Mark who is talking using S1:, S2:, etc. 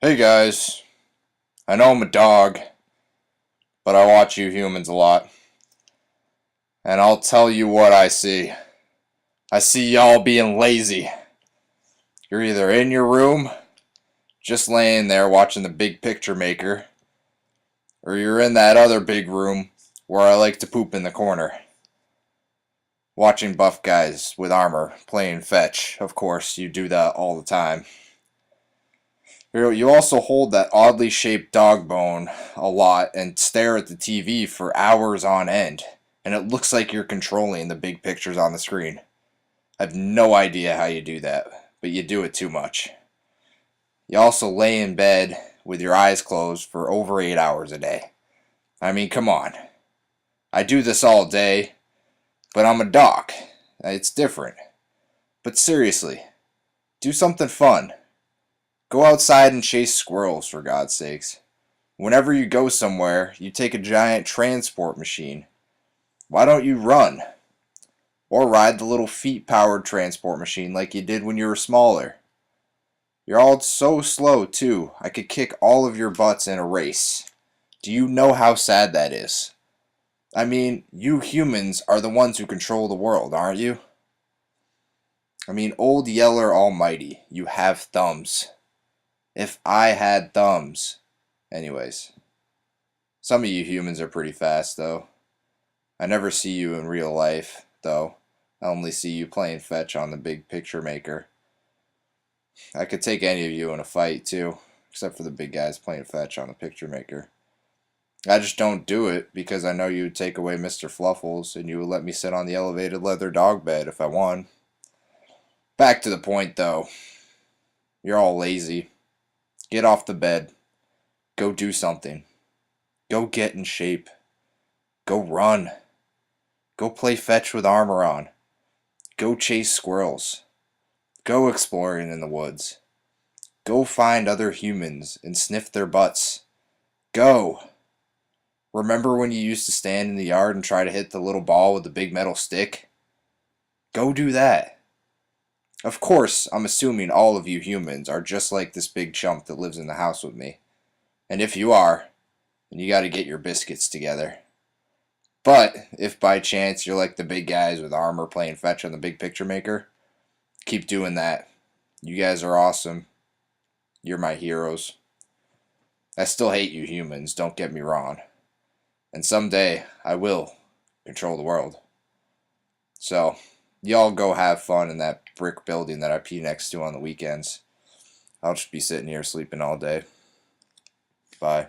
S1: Hey guys, I know I'm a dog, but I watch you humans a lot. And I'll tell you what I see. I see y'all being lazy. You're either in your room, just laying there watching the big picture maker, or you're in that other big room where I like to poop in the corner. Watching buff guys with armor playing fetch. Of course, you do that all the time. You also hold that oddly shaped dog bone a lot and stare at the TV for hours on end, and it looks like you're controlling the big pictures on the screen. I have no idea how you do that, but you do it too much. You also lay in bed with your eyes closed for over 8 hours a day. I mean, come on. I do this all day, but I'm a dog. It's different. But seriously, do something fun. Go outside and chase squirrels, for God's sakes. Whenever you go somewhere, you take a giant transport machine. Why don't you run? Or ride the little feet-powered transport machine like you did when you were smaller. You're all so slow, too. I could kick all of your butts in a race. Do you know how sad that is? I mean, you humans are the ones who control the world, aren't you? I mean, Old Yeller Almighty, you have thumbs. If I had thumbs. Anyways, some of you humans are pretty fast, though. I never see you in real life, though. I only see you playing fetch on the big picture maker. I could take any of you in a fight, too, except for the big guys playing fetch on the picture maker. I just don't do it because I know you would take away Mr. Fluffles and you would let me sit on the elevated leather dog bed if I won. Back to the point, though. You're all lazy. Get off the bed. Go do something. Go get in shape. Go run. Go play fetch with armor on. Go chase squirrels. Go exploring in the woods. Go find other humans and sniff their butts. Go! Remember when you used to stand in the yard and try to hit the little ball with the big metal stick? Go do that. Of course, I'm assuming all of you humans are just like this big chump that lives in the house with me. And if you are, then you gotta get your biscuits together. But if by chance you're like the big guys with armor playing fetch on the big picture maker, keep doing that. You guys are awesome. You're my heroes. I still hate you humans, don't get me wrong. And someday I will control the world. So, y'all go have fun in that brick building that I pee next to on the weekends. I'll just be sitting here sleeping all day. Bye.